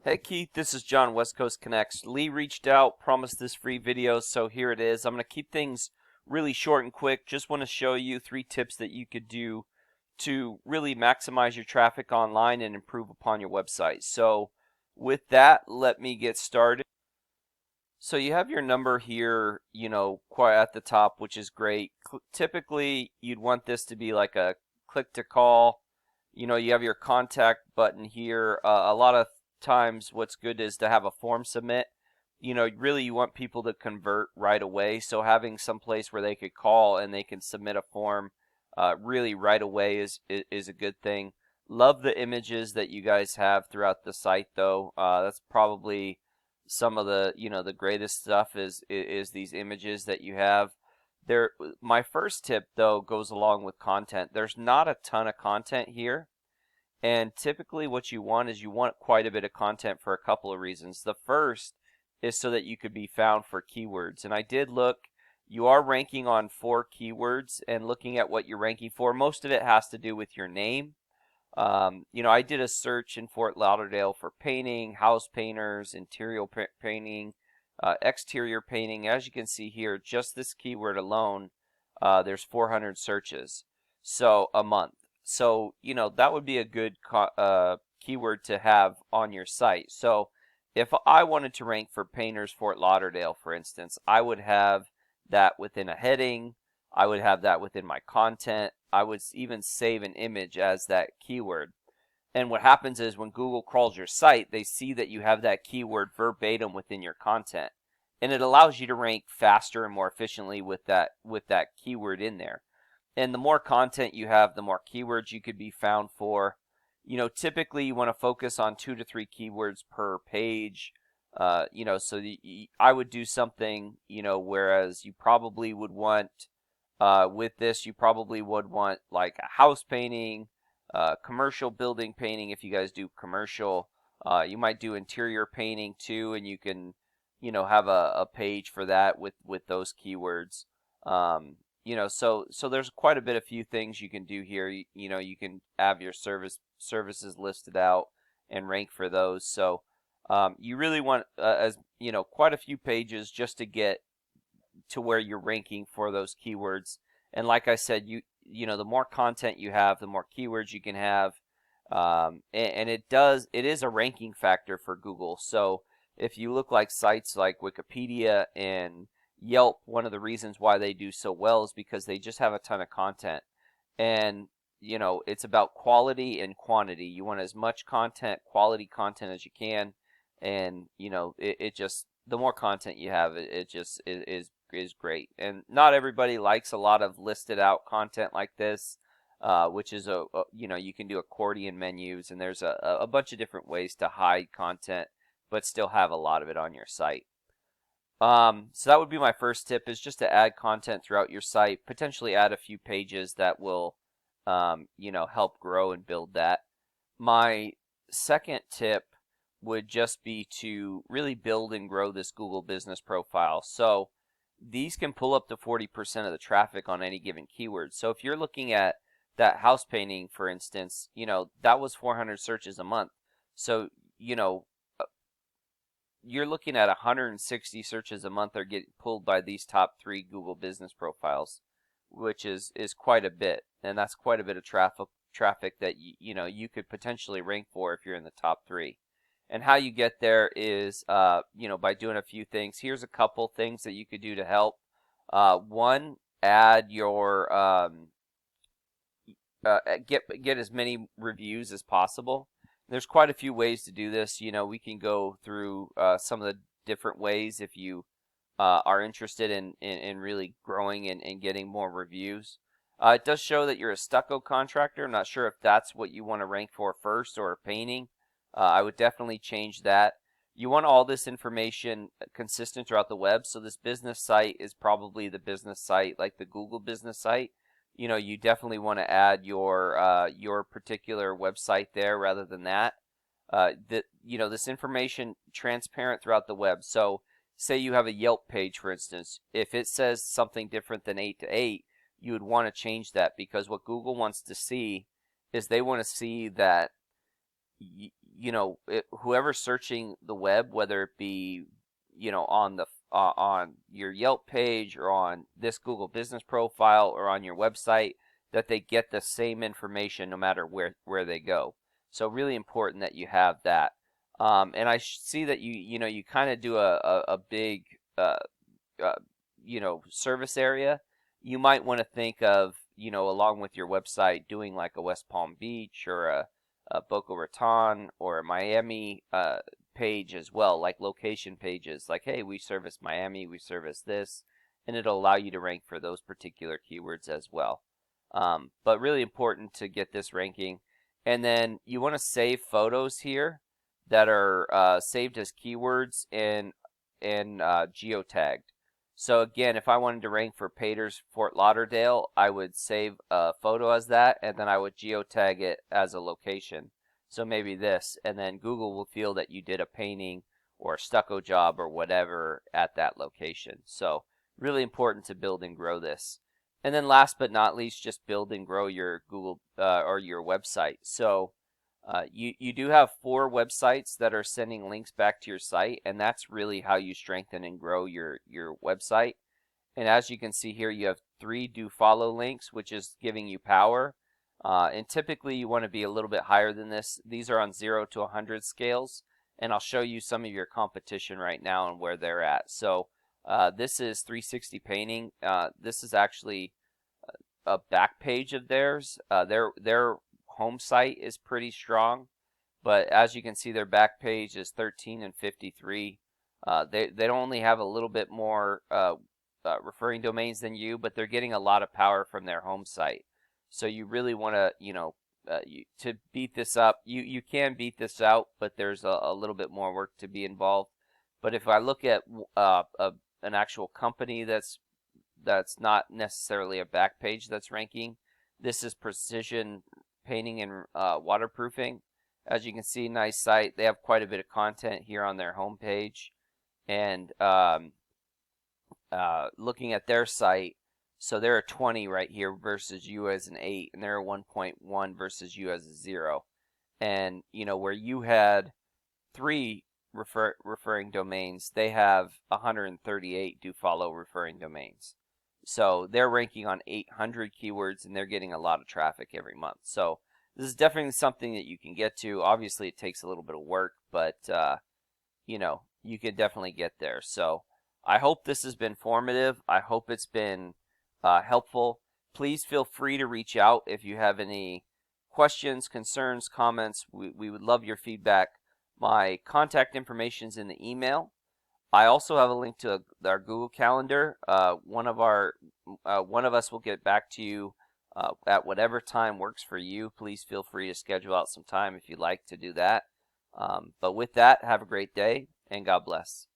Hey Keith, this is John, West Coast Connects. Lee reached out, promised this free video, so here it is. I'm going to keep things really short and quick. Just want to show you 3 tips that you could do to really maximize your traffic online and improve upon your website. So with that, let me get started. So you have your number here, quite at the top, which is great. Typically, you'd want this to be like a click to call. You have your contact button here. A lot of times what's good is to have a form submit. Really you want people to convert right away. So having some place where they could call and they can submit a form really right away is a good thing. Love the images that you guys have throughout the site though. That's probably some of the the greatest stuff is these images that you have there. My first tip though goes along with content. There's not a ton of content here, and typically what you want is you want quite a bit of content for a couple of reasons. The first is so that you could be found for keywords, and I did look. You are ranking on 4 keywords, and looking at what you're ranking for, most of it has to do with your name. I did a search in Fort Lauderdale for painting, house painters, interior painting, exterior painting. As you can see here, just this keyword alone, there's 400 searches, so a month. So that would be a good keyword to have on your site. So if I wanted to rank for painters Fort Lauderdale, for instance, I would have that within a heading. I would have that within my content. I would even save an image as that keyword. And what happens is when Google crawls your site, they see that you have that keyword verbatim within your content. And it allows you to rank faster and more efficiently with that keyword in there. And the more content you have, the more keywords you could be found for. Typically you want to focus on 2 to 3 keywords per page. So I would do something, whereas you probably would want, with this, you probably would want like a house painting, commercial building painting if you guys do commercial. You might do interior painting too, and you can, have a page for that with those keywords. So there's quite a bit of few things you can do here. You can have your services listed out and rank for those. So you really want quite a few pages just to get to where you're ranking for those keywords. And like I said, the more content you have, the more keywords you can have, and it is a ranking factor for Google. So if you look like sites like Wikipedia and Yelp, one of the reasons why they do so well is because they just have a ton of content. And it's about quality and quantity. You want as much content, quality content as you can, and it just, the more content you have, it just is great. And not everybody likes a lot of listed out content like this, which is you can do accordion menus, and there's a bunch of different ways to hide content but still have a lot of it on your site. So that would be my first tip, is just to add content throughout your site, potentially add a few pages that will help grow and build that. My second tip would just be to really build and grow this Google business profile. So these can pull up to 40% of the traffic on any given keyword. So if you're looking at that house painting, for instance, that was 400 searches a month. So, you're looking at 160 searches a month are getting pulled by these top 3 Google business profiles, which is quite a bit. And that's quite a bit of traffic that you could potentially rank for if you're in the top 3. And how you get there is, by doing a few things. Here's a couple things that you could do to help. One, add your get as many reviews as possible. There's quite a few ways to do this. We can go through some of the different ways if you are interested in really growing and getting more reviews. It does show that you're a stucco contractor. I'm not sure if that's what you want to rank for first, or painting. I would definitely change that. You want all this information consistent throughout the web. So this business site is probably the business site, like the Google business site. You definitely want to add your particular website there rather than that. This information transparent throughout the web. So say you have a Yelp page, for instance. If it says something different than 8 to 8, you would want to change that, because what Google wants to see is they want to see that whoever's searching the web, whether it be, on your Yelp page or on this Google business profile or on your website, that they get the same information no matter where they go. So really important that you have that. And I see that you kind of do a big service area. You might want to think of, along with your website, doing like a West Palm Beach or a Boca Raton or a Miami page as well, like location pages, like, hey, we service Miami, we service this, and it'll allow you to rank for those particular keywords as well. But really important to get this ranking. And then you want to save photos here that are saved as keywords and geotagged. So again, if I wanted to rank for Pater's Fort Lauderdale, I would save a photo as that, and then I would geotag it as a location. So maybe this, and then Google will feel that you did a painting or a stucco job or whatever at that location. So really important to build and grow this. And then last but not least, just build and grow your Google or your website. So you do have 4 websites that are sending links back to your site, and that's really how you strengthen and grow your website. And as you can see here, you have 3 do follow links, which is giving you power. And typically you want to be a little bit higher than this. These are on 0 to 100 scales, and I'll show you some of your competition right now and where they're at. So this is 360 Painting. This is actually a back page of theirs. Their home site is pretty strong, but as you can see, their back page is 13 and 53. They only have a little bit more referring domains than you, but they're getting a lot of power from their home site. So you really want to, to beat this up. You can beat this out, but there's a little bit more work to be involved. But if I look at an actual company that's not necessarily a back page that's ranking, this is Precision Painting and Waterproofing. As you can see, nice site. They have quite a bit of content here on their homepage. And looking at their site, so they're a 20 right here versus you as an 8, and they're a 1.1 versus you as a 0. And where you had 3 referring domains, they have 138 do follow referring domains. So they're ranking on 800 keywords, and they're getting a lot of traffic every month. So this is definitely something that you can get to. Obviously, it takes a little bit of work, but you can definitely get there. So I hope this has been formative. I hope it's been helpful. Please feel free to reach out if you have any questions, concerns, comments. We would love your feedback. My contact information is in the email. I also have a link to our Google Calendar. One of us will get back to you at whatever time works for you. Please feel free to schedule out some time if you'd like to do that. But with that, have a great day, and God bless.